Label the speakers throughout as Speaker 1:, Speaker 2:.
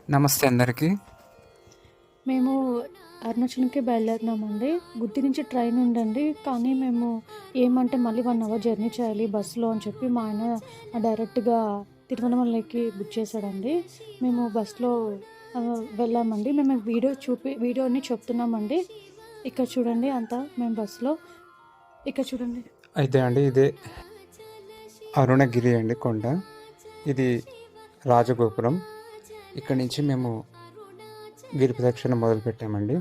Speaker 1: నమస్తే అందరికీ.
Speaker 2: మేము అరుణాచలంకి బయలుదేరినామండి. గుత్తి నుంచి ట్రైన్ ఉందండి. కానీ మేము ఏమంటే మళ్ళీ 1 అవర్ జర్నీ చేయాలి బస్సులో అని చెప్పి మా ఆయన డైరెక్ట్‌గా తిరువనమలైకి బుక్ చేశాడండి. మేము బస్సులో వెళ్ళామండి. మేము వీడియో అన్ని చెప్తున్నామండి. ఇక్కడ చూడండి అంతా మేము బస్సులో. ఇక్కడ చూడండి.
Speaker 1: అయితే అండి ఇదే అరుణగిరి అండి కొండ. ఇది రాజగోపురం. ఇక్కడి నుంచి మేము గిరి ప్రదక్షిణ మొదలుపెట్టామండి.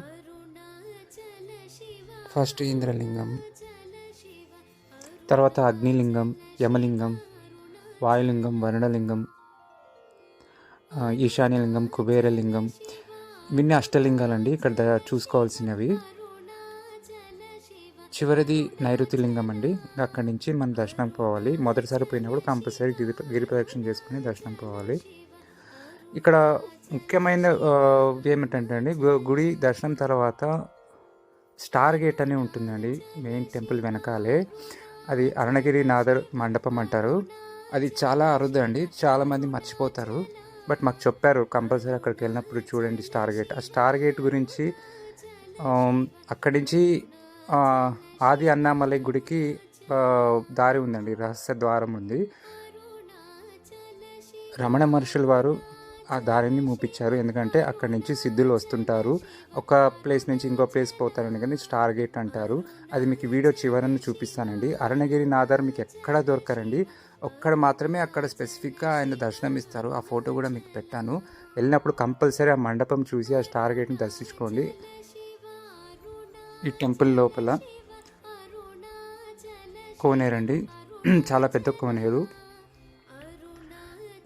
Speaker 1: ఫస్ట్ ఇంద్రలింగం, తర్వాత అగ్నిలింగం, యమలింగం, వాయులింగం, వరుణలింగం, ఈశాన్యలింగం, కుబేరలింగం, ఇవన్నీ అష్టలింగాలండి ఇక్కడ చూసుకోవాల్సినవి. చివరిది నైరుతి లింగం అండి. అక్కడి నుంచి మనం దర్శనం పోవాలి. మొదటిసారి పోయినప్పుడు కంపల్సరీ గిరి ప్రదక్షిణ చేసుకుని దర్శనం పోవాలి. ఇక్కడ ముఖ్యమైన ఏమిటంటే అండి, గుడి దర్శనం తర్వాత స్టార్ గేట్ అని ఉంటుందండి మెయిన్ టెంపుల్ వెనకాలే. అది అరుణగిరి నాదర్ మండపం అంటారు. అది చాలా అరుదు అండి, చాలామంది మర్చిపోతారు. బట్ మాకు చెప్పారు కంపల్సరీ అక్కడికి వెళ్ళినప్పుడు చూడండి స్టార్ గేట్. ఆ స్టార్ గేట్ గురించి అక్కడి నుంచి ఆది అన్నామలై గుడికి దారి ఉందండి, రహస్య ద్వారం ఉంది. రమణ మహర్షుల వారు ఆ దారిని మూపించారు. ఎందుకంటే అక్కడి నుంచి సిద్ధులు వస్తుంటారు, ఒక ప్లేస్ నుంచి ఇంకో ప్లేస్ పోతారని, కానీ స్టార్ గేట్ అంటారు. అది మీకు వీడియో చివరని చూపిస్తానండి. అరుణగిరి నాదర్ మీకు ఎక్కడ దొరకరండి, ఒక్కడ మాత్రమే అక్కడ స్పెసిఫిక్గా ఆయన దర్శనం ఇస్తారు. ఆ ఫోటో కూడా మీకు పెట్టాను. వెళ్ళినప్పుడు కంపల్సరీ ఆ మండపం చూసి ఆ స్టార్ గేట్ని దర్శించుకోండి. ఈ టెంపుల్ లోపల కోనేరండి, చాలా పెద్ద కోనేరు.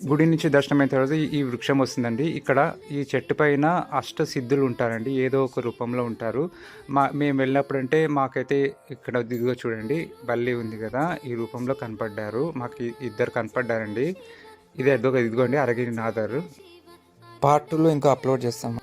Speaker 1: గుడి నుంచి దర్శనం అయిన తర్వాత ఈ వృక్షం వస్తుందండి. ఇక్కడ ఈ చెట్టు పైన అష్టసిద్ధులు ఉంటారండి, ఏదో ఒక రూపంలో ఉంటారు. మేము వెళ్ళినప్పుడు అంటే మాకైతే ఇక్కడ దిగువ చూడండి బల్లి ఉంది కదా, ఈ రూపంలో కనపడ్డారు. మాకు ఇద్దరు కనపడ్డారండి. ఇదిగోండి అరుణగిరి నాదర్. పార్ట్ 2లో ఇంకా అప్లోడ్ చేస్తాము.